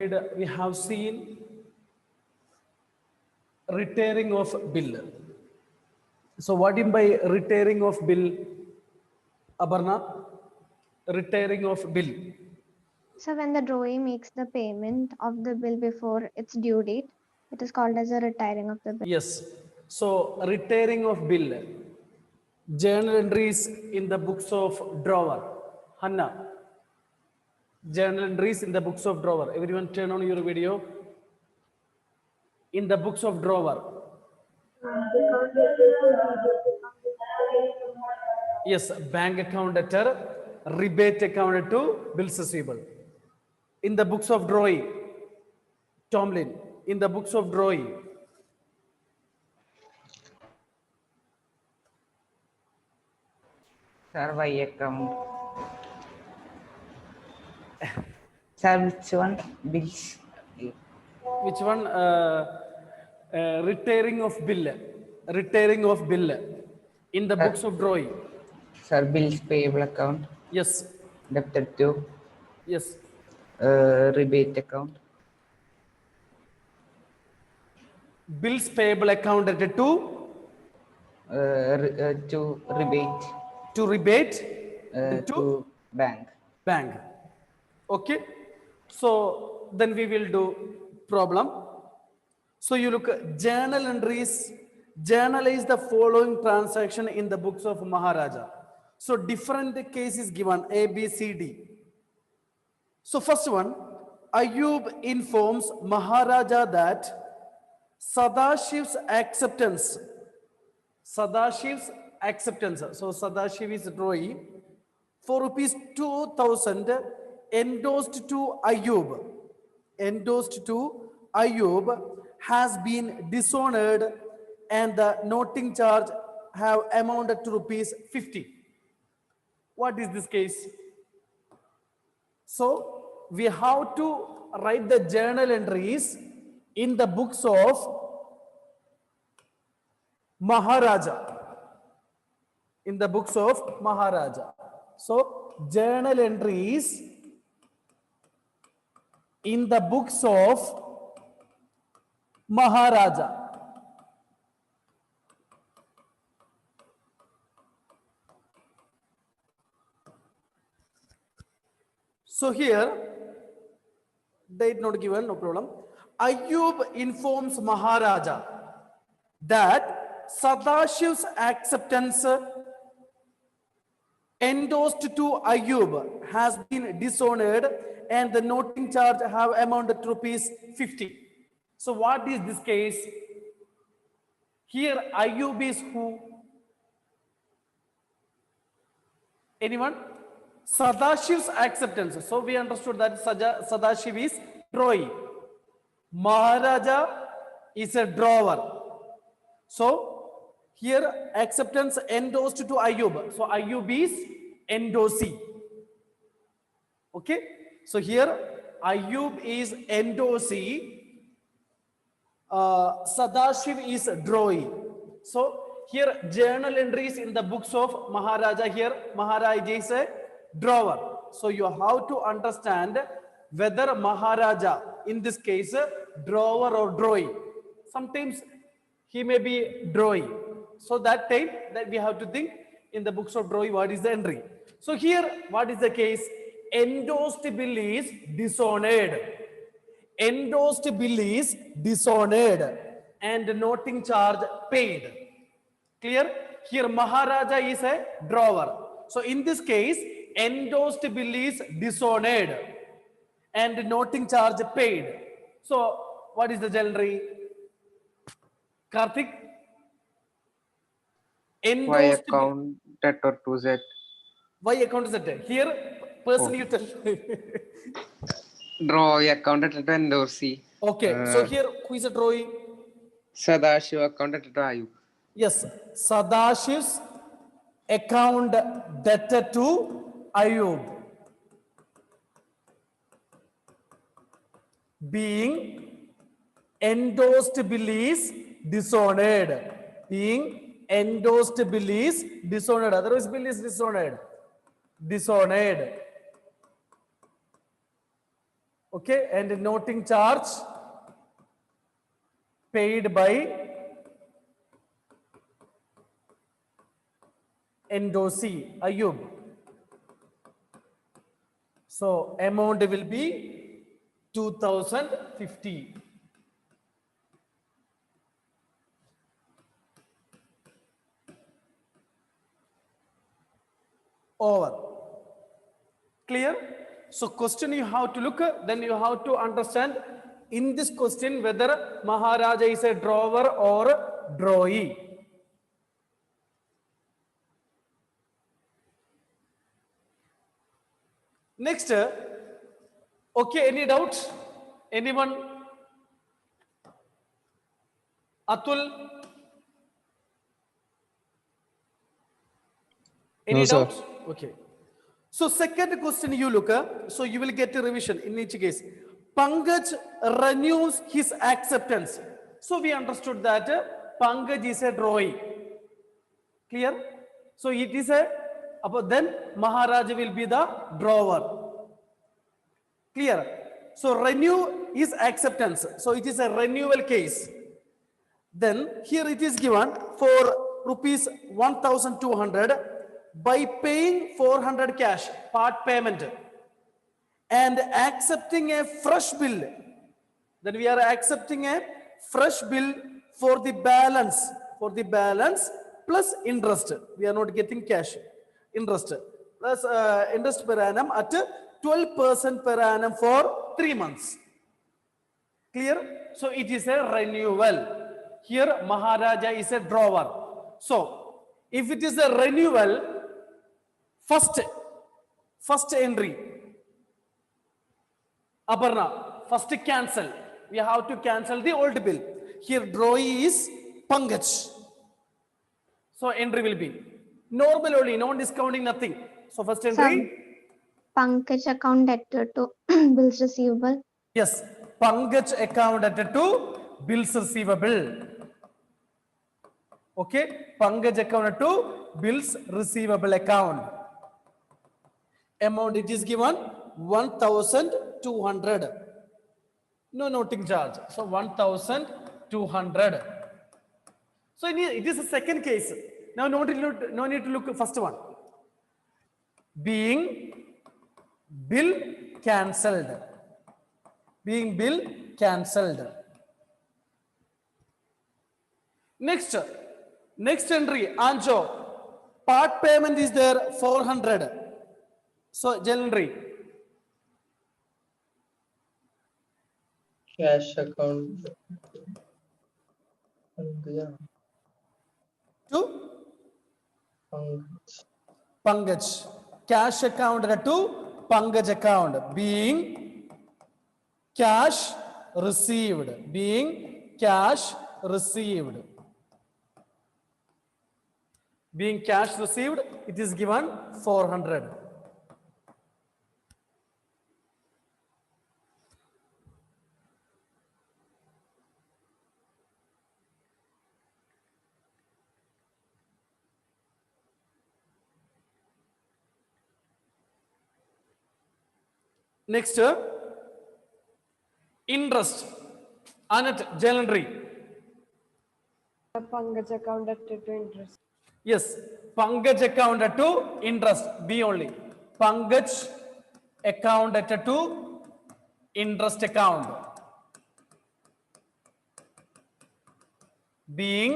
We have seen retiring of bill. So what do you mean by retiring of bill, Aparna? Retiring of bill. So when the drawee makes the payment of the bill before its due date, it is called as a retiring of the bill. Yes. So retiring of bill. Journal entries in the books of drawer. Hanna. Journal entries in the books of drawer. Everyone turn on your video. In the books of drawer. Yes, bank account debtor, rebate account to bills receivable. In the books of drawing, Tomlin, in the books of drawing. Survey account. Sir, which one? Bills. Which one? Retiring of bill. Retiring of bill. In the books of drawing. Sir, bills payable account. Yes. Debtor to. Yes. Rebate account. Bills payable account to rebate. To rebate to bank. Bank. Okay. So then we will do problem. So you look at journal entries. Journalize the following transaction in the books of Maharaja. So different cases given A, B, C, D. So first one, Ayub informs Maharaja that Sadashiv's acceptance. Sadashiv's acceptance. So Sadashiv is drawing for rupees 2,000 endorsed to Ayub. Endorsed to Ayub has been dishonored and the noting charge have amounted to rupees 50. What is this case? So we have to write the journal entries in the books of Maharaja. In the books of Maharaja. So journal entries in the books of Maharaja. So here, date not given, no problem. Ayub informs Maharaja that Sadashiv's acceptance endorsed to Ayub has been dishonored and the noting charge have amounted to rupees 50. So what is this case? Here Ayub is who? Anyone? Sadashiv's acceptance. So we understood that Sadashiv is drawing. Maharaja is a drawer. So here acceptance endorsed to Ayub. So Ayub is endorsee. Okay. So here Ayub is endorsee. Sadashiv is drawing. So here journal entries in the books of Maharaja. Here Maharaja is a drawer. So you have to understand whether Maharaja in this case drawer or drawing. Sometimes he may be drawing. So that time that we have to think in the books of drawing what is the entry. So here what is the case? Endorsed bill is dishonored. Endorsed bill is dishonored and noting charge paid. Clear? Here Maharaja is a drawer. So in this case, endorsed bill is dishonored and noting charge paid. So what is the journal? Karthik? Why account debtor to Z? Why account is that? Here, person you tell. Draw account debtor to endorsee. Okay, so here who is a drawing? Sadashiv account debtor to Ayub. Yes, Sadashiv's account debtor to Ayub. Being endorsed bill is dishonored. Being endorsed bill is dishonored. Otherwise, bill is dishonored. Dishonored. Okay, and noting charge paid by endorsee Ayub. So amount will be 2050. Over. Clear? So question you have to look, then you have to understand in this question whether Maharaja is a drawer or drawee. Next, okay, any doubt? Anyone? Atul? Any No, sir. doubt? Okay. So second question you look, so you will get a revision in each case. Pankaj renews his acceptance. So we understood that Pankaj is a drawee. Clear? So it is a, then Maharaja will be the drawer. Clear? So renew is acceptance. So it is a renewal case. Then here it is given for rupees 1200 by paying 400 cash part payment and accepting a fresh bill. Then we are accepting a fresh bill for the balance plus interest. We are not getting cash. Interest plus interest per annum at 12% per annum for 3 months. Clear? So it is a renewal. Here Maharaja is a drawer. So if it is a renewal, first entry, Aparna, first cancel. We have to cancel the old bill. Here drawee is Pankaj. So entry will be normal only, no discounting, nothing. So first entry. Pankaj account debtor to bills receivable. Yes, Pankaj account debtor to bills receivable. Okay, Pankaj account to bills receivable account. Amount it is given 1200. No noting charge. So 1200. So it is a second case. Now no need to look at first one. Being bill cancelled. Being bill cancelled. Next entry, Anjo. Part payment is there 400. So journal entry. Cash account. To Pankaj. Cash account to Pankaj account. Being cash received. Being cash received. Being cash received, it is given 400. Next, interest. Anat, journal entry. Pankaj account debtor to interest. Yes, Pankaj account to interest. B only. Pankaj account to interest account. Being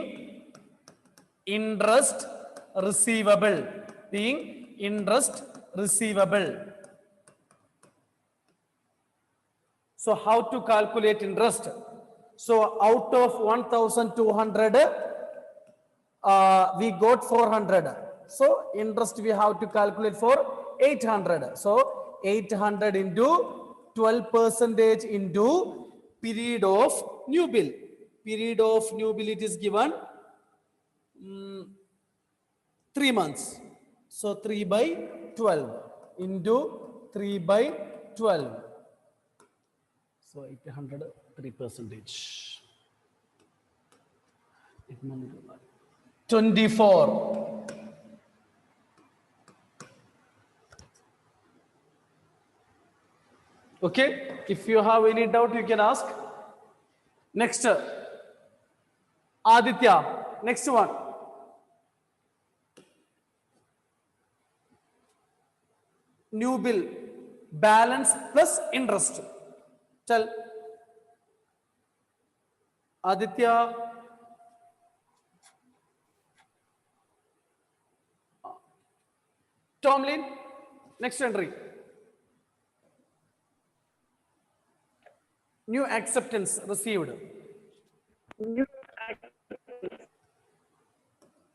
interest receivable. Being interest receivable. So how to calculate interest? So out of 1200, we got 400. So interest we have to calculate for 800. So 800 into 12% into period of new bill. Period of new bill it is given 3 months. So 3 by 12 into 3 by 12. So 800 3%. 24. Okay. If you have any doubt, you can ask. Next, Aditya. Next one. New bill, balance plus interest. Tell. Aditya. Tomlin. Next entry. New acceptance received.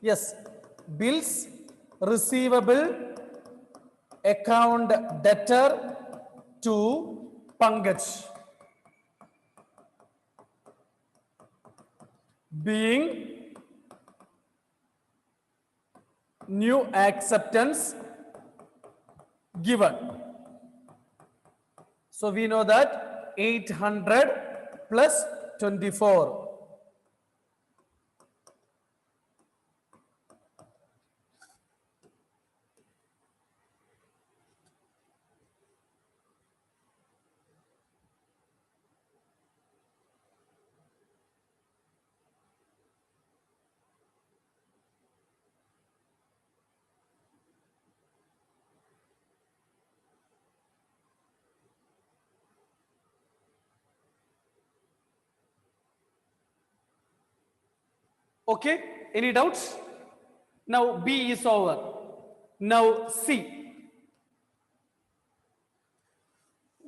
Yes. Bills receivable account debtor to Pankaj. Being new acceptance given. So we know that 800 plus 24. Okay, any doubts? Now B is over. Now C.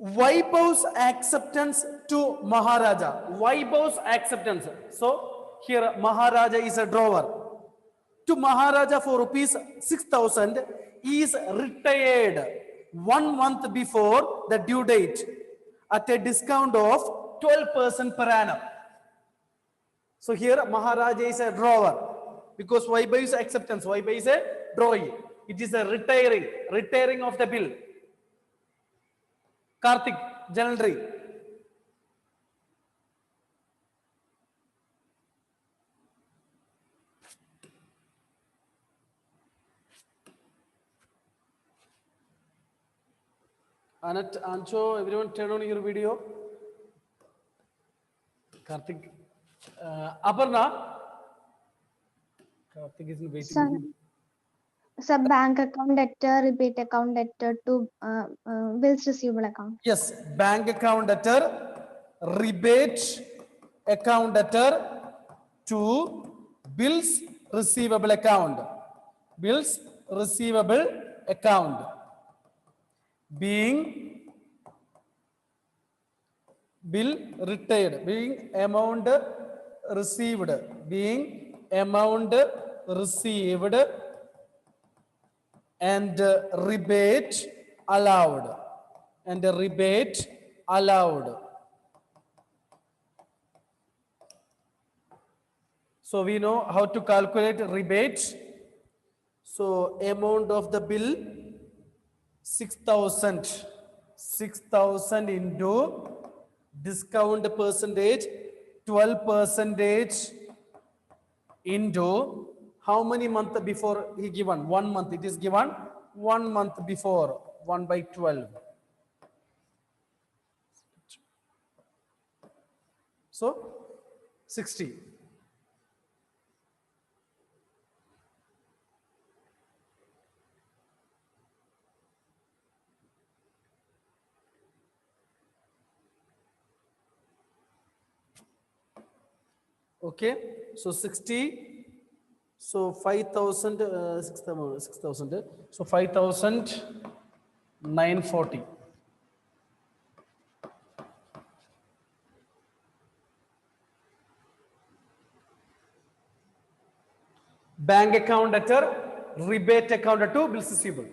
Vaibhav's acceptance to Maharaja. Vaibhav's acceptance. So here Maharaja is a drawer. To Maharaja for rupees 6,000, he is retired 1 month before the due date at a discount of 12% per annum. So here Maharaja is a drawer because Vaibhav is acceptance. Vaibhav is a drawing. It is a retiring of the bill. Karthik, Janandri. Anat, Ancho, everyone turn on your video. Karthik. Aparna. Karthik is waiting. Sir, sir, bank account debtor, rebate account debtor to bills receivable account. Yes, bank account debtor, rebate account debtor to bills receivable account. Bills receivable account. Being bill retired, being amount received, being amount received and rebate allowed, and rebate allowed. So we know how to calculate rebate. So amount of the bill 6,000. 6,000 into discount percentage 12% into how many months before he given? 1 month. It is given 1 month before 1 by 12. So 60. Okay, so 60, so 5,000, 6,000, so 5,940. Bank account debtor, rebate account debtor, bills receivable.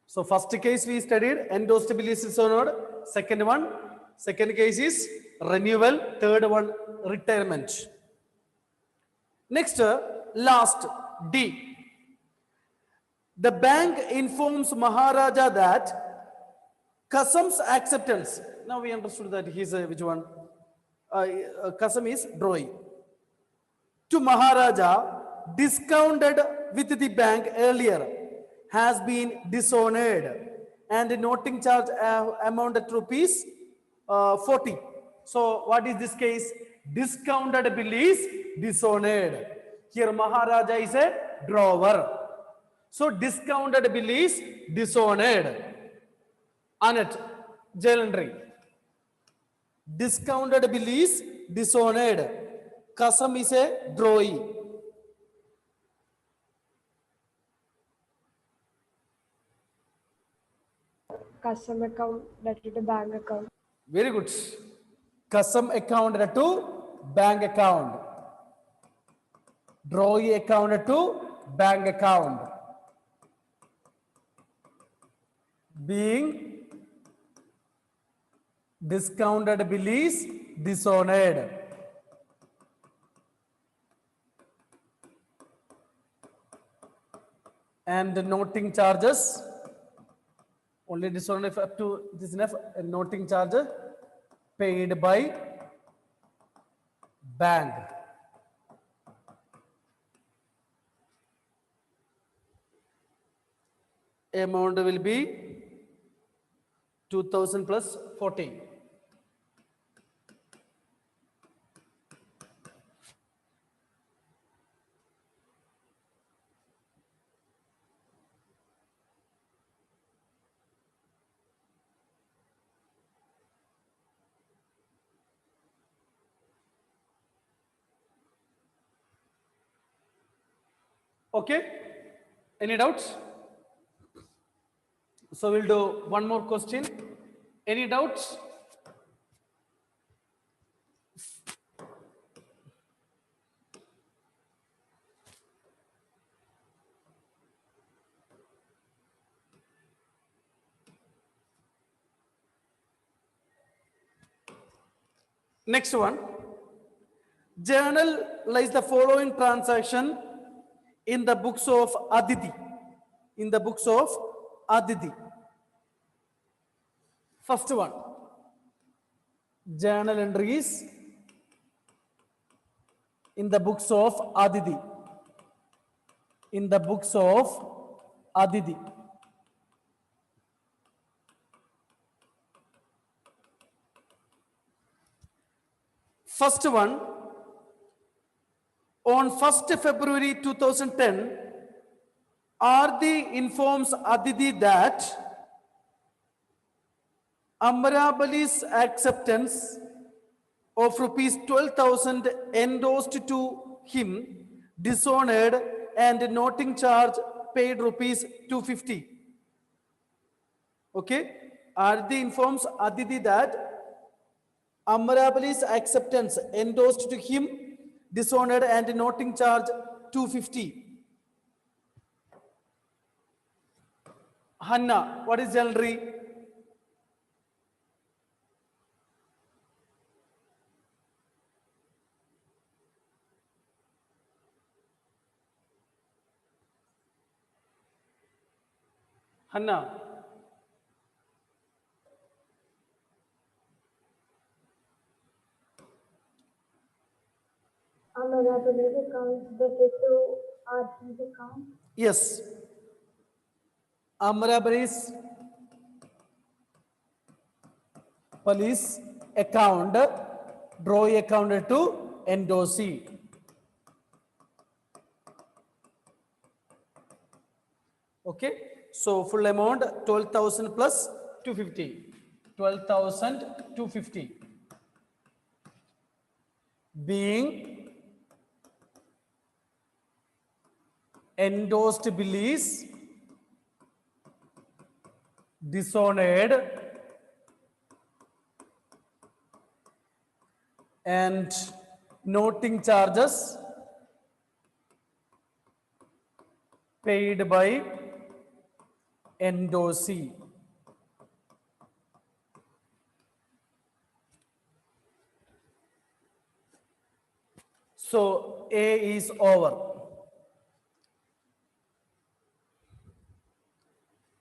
So first case we studied endorsed bill is dishonored. Second case is renewal. Third one, retirement. Next, last D. The bank informs Maharaja that Kasam's acceptance. Now we understood that he's a which one? Kasam is drawing. To Maharaja, discounted with the bank earlier, has been dishonored, and the noting charge amount at rupees 40. So what is this case? Discounted bill is dishonored. Here Maharaja is a drawer. So discounted bill is dishonored. Annette, journal entry. Discounted bill is dishonored. Kasam is a drawee. Custom account debted to bank account. Very good. Custom account to bank account. Drawee account to bank account. Being discounted bill is dishonored. And the noting charges, only dishonored if up to this enough, noting charges paid by bank. Amount will be 2000 plus 14. Okay, any doubts? So we'll do one more question. Any doubts? Next one. Journalize the following transaction in the books of Aditi. In the books of Aditi. First one. Journal entries in the books of Aditi. In the books of Aditi. First one, on 1st February 2010, Ardi informs Aditi that Amrapali's acceptance of rupees 12,000 endorsed to him, dishonored, and noting charge paid rupees 250. Okay? Ardi informs Aditi that Amrapali's acceptance endorsed to him, dishonored, and noting charge 250. Hanna, what is jewelry? Hanna. Amrapali's account debted to RT's account. Yes. Amrapali's police account, drawee account to endorsee. Okay. So full amount 12,000 plus 250. 12,250. Being endorsed bill is dishonored and noting charges paid by endorsee. So A is over.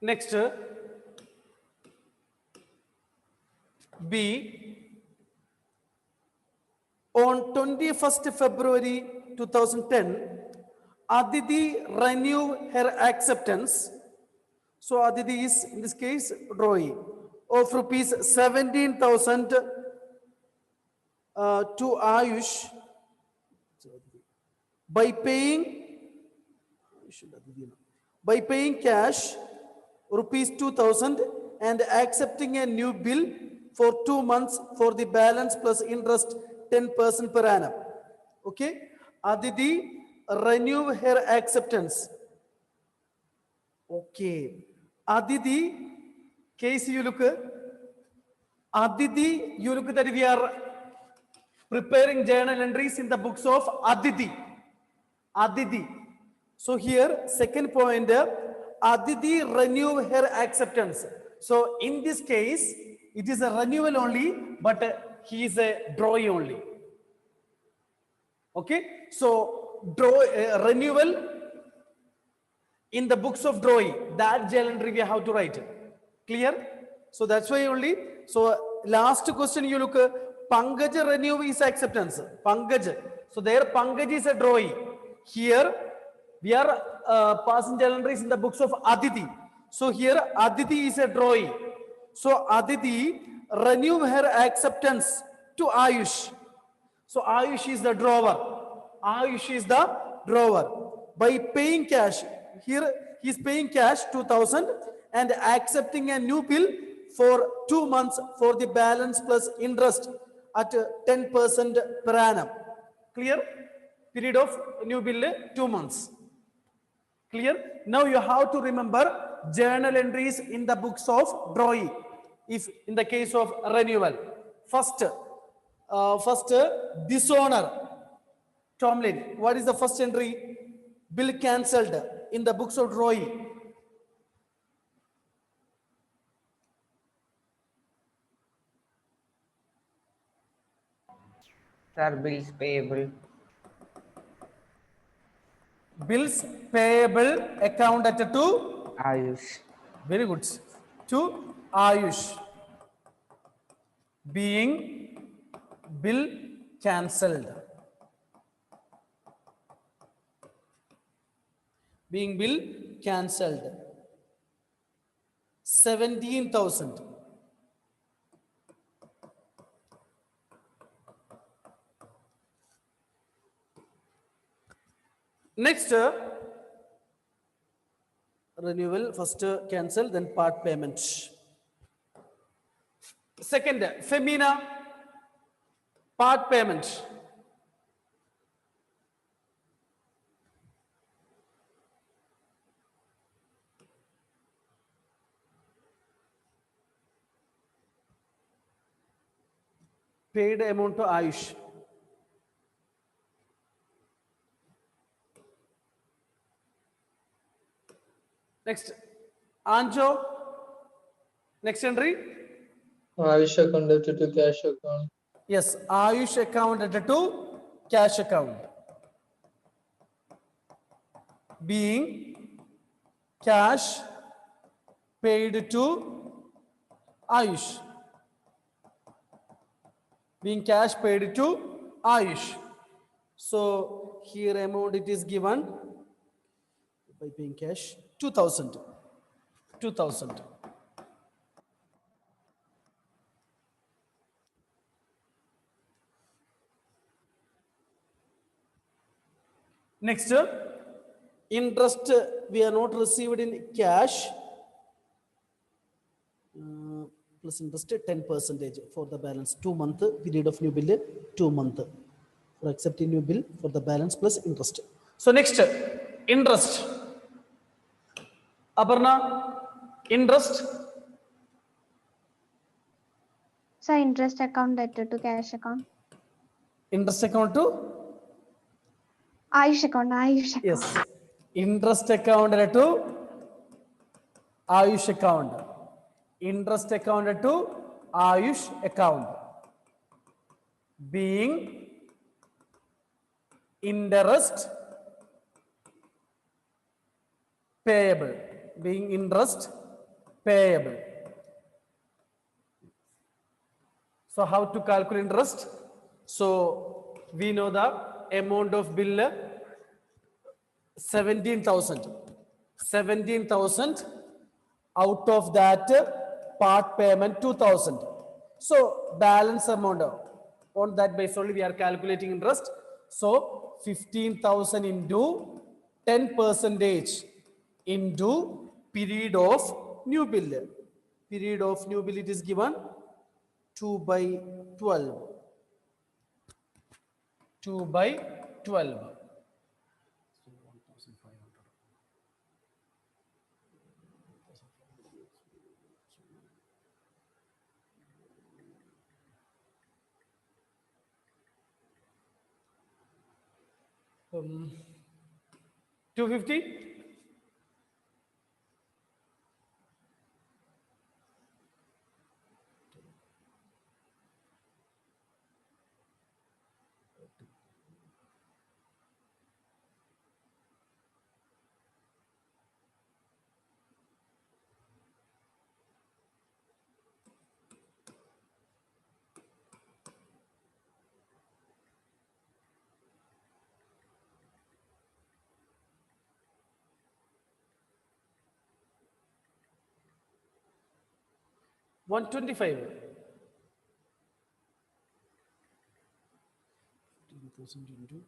Next, B. On 21st February 2010, Aditi renewed her acceptance. So Aditi is, in this case, drawee. of rupees 17,000 to Ayush by paying cash rupees 2,000 and accepting a new bill for 2 months for the balance plus interest 10% per annum. Okay, Aditi renew her acceptance. Okay, Aditi, case you look, Aditi, you look that we are preparing journal entries in the books of Aditi. Aditi. So here, second point, Aditi renew her acceptance. So in this case, it is a renewal only, but he is a drawee only. Okay, so renewal in the books of drawee, that journal entry we have to write. Clear? So that's why only. So last question you look, Pankaj renew is acceptance. Pankaj. So there Pankaj is a drawee. Here we are passing journal entries in the books of Aditi. So here Aditi is a drawee. So Aditi renew her acceptance to Ayush. So Ayush is the drawer. Ayush is the drawer. By paying cash, here he is paying cash 2,000 and accepting a new bill for 2 months for the balance plus interest at 10% per annum. Clear? Period of new bill 2 months. Clear? Now you have to remember journal entries in the books of drawee. If in the case of renewal, first dishonor. Tomlin, what is the first entry? Bill cancelled in the books of drawee. Sir, bills payable. Bills payable accounted to Ayush. very good to Ayush. Being bill cancelled. Being bill cancelled. 17,000. Next, renewal, first cancel, then part payment. Second, Femina, part payment. Paid amount to Ayush. Next, Anjo. Next entry. Ayush account added to cash account. Yes, Ayush account added to cash account. Being cash paid to Ayush. Being cash paid to Ayush. So here amount it is given by paying cash 2,000. 2,000. Next, interest we are not received in cash. Plus interest 10% for the balance 2 month period of new bill 2 month for accepting new bill for the balance plus interest. So next, interest. Aparna, interest. So interest account added to cash account. Interest account to Ayush account. Ayush account. yes. Interest account to Ayush account. Interest account to Ayush account. Being interest payable. Being interest payable. So how to calculate interest? So we know the amount of bill 17,000. 17,000. Out of that part payment 2000. So balance amount on that base only we are calculating interest. So 15,000 into 10 percentage into period of new bill. Period of new bill it is given 2 by 12. 2 by 12. 250. 125. 15,000 into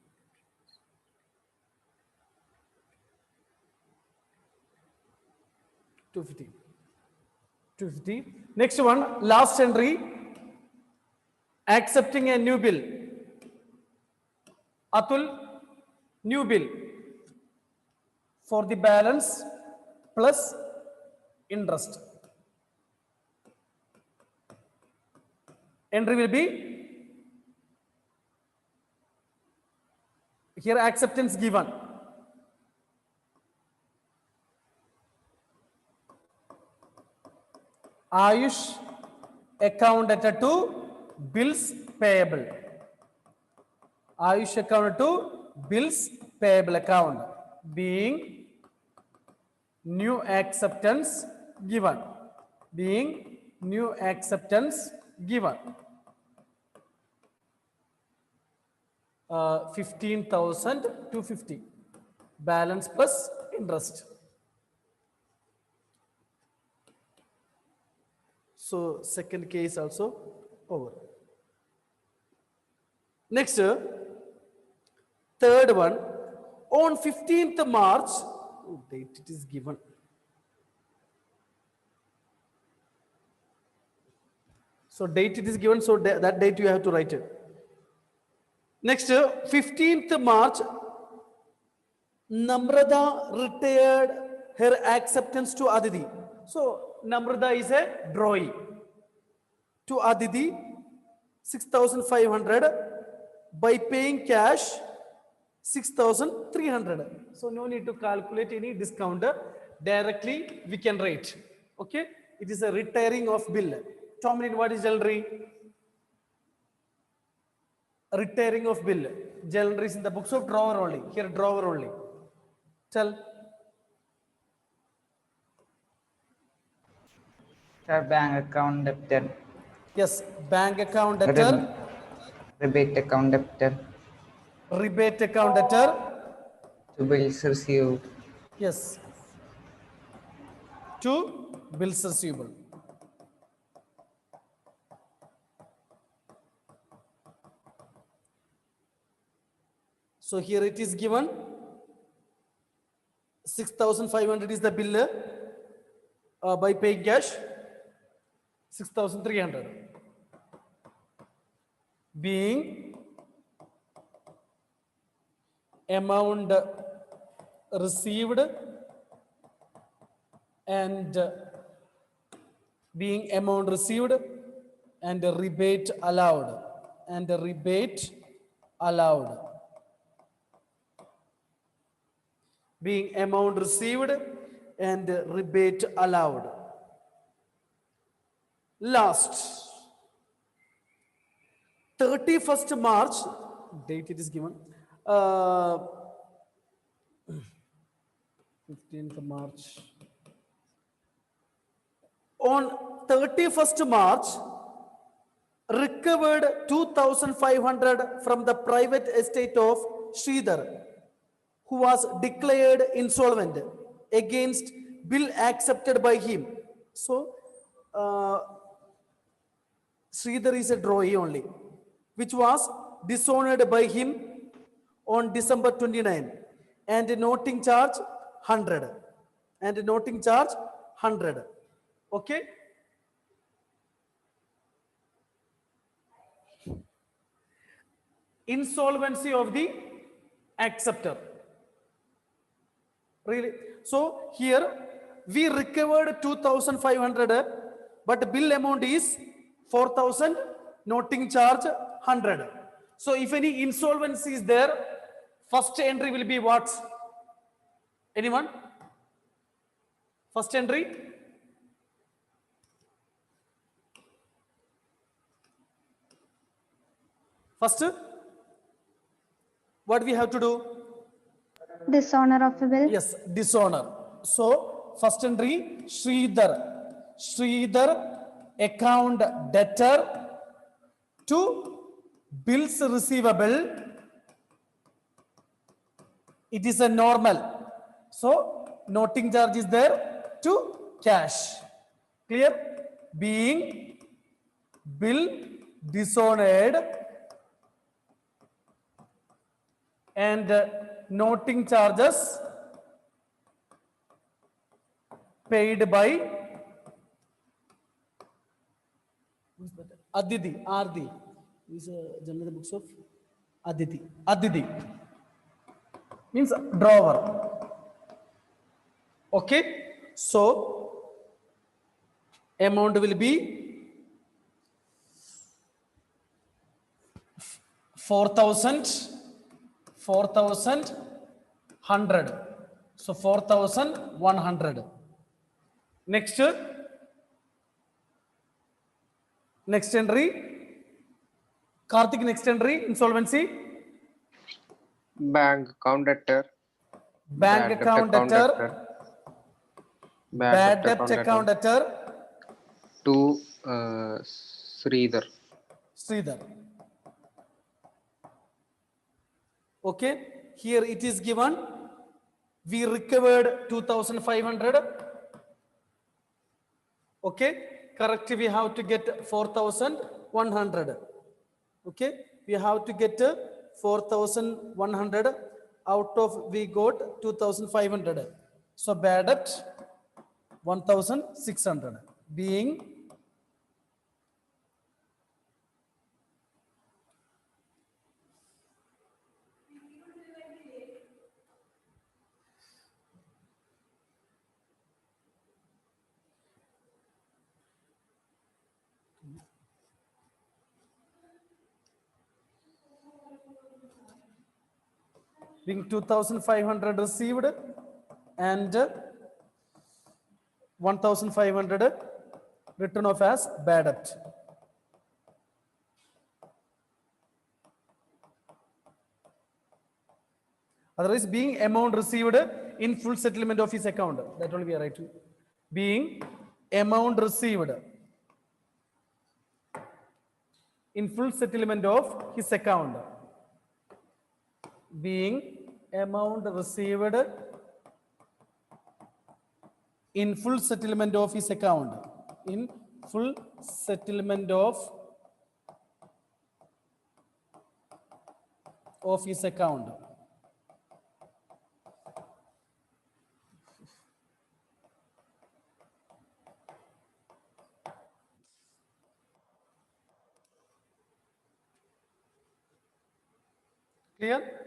250. 250. Next one, last entry, accepting a new bill. Atul, new bill for the balance plus interest. Entry will be here acceptance given. Ayush account debtor to bills payable. Ayush account to bills payable account being new acceptance given. Being new acceptance given. 15,250 balance plus interest. So second case also over. Next, third one, on 15th March, date it is given. So date it is given, so that date you have to write it. Next, 15th March, Namrata retired her acceptance to Aditi. So Namrata is a drawee to Aditi 6,500 by paying cash 6,300. So no need to calculate any discount. Directly we can write. Okay, it is a retiring of bill. Tomlin, what is journal? Retiring of bill. Journal is in the books of drawer only. Here drawer only. Tell. Sir, bank account debtor. Yes, bank account debtor. Rebate account debtor. Rebate account debtor. To bills received. Yes. To bills receivable. So here it is given 6,500 is the bill by paying cash 6,300 being amount received and being amount received and rebate allowed being amount received and rebate allowed. Last 31st March, date it is given, 15th March. On 31st March, recovered 2,500 from the private estate of Sridhar, who was declared insolvent against bill accepted by him. So Sridhar is a drawee only, which was dishonored by him on December 29, and noting charge 100. And noting charge 100. Okay? Insolvency of the acceptor. Really? So here we recovered 2,500, but bill amount is 4,000, noting charge 100. So if any insolvency is there, first entry will be what? Anyone? First entry? First, what we have to do? Dishonor of a bill. Yes, dishonor. So, first entry, Sridhar, account debtor to bills receivable. It is a normal. So, noting charge is there to cash. Clear? Being bill dishonored and noting charges paid by Aditi, Ardi. These are generally the books of Aditi. Aditi means drawer. Okay, so amount will be 4,100. So 4,100. Next entry. Karthik, next entry, insolvency. Bank account debtor. Bank Bad debt account debtor. Bad debt account debtor. To Sridhar. Sridhar. Okay, here it is given. We recovered 2,500. Okay, correct. We have to get 4,100. Okay, we have to get 4,100. Out of we got 2,500. So bad debt 1,600. Being being 2,500 received and 1,500 written off as bad debt. Otherwise, being amount received in full settlement of his account. That will be right. Being amount received in full settlement of his account. Being amount received in full settlement of his account. In full settlement of his account. Clear?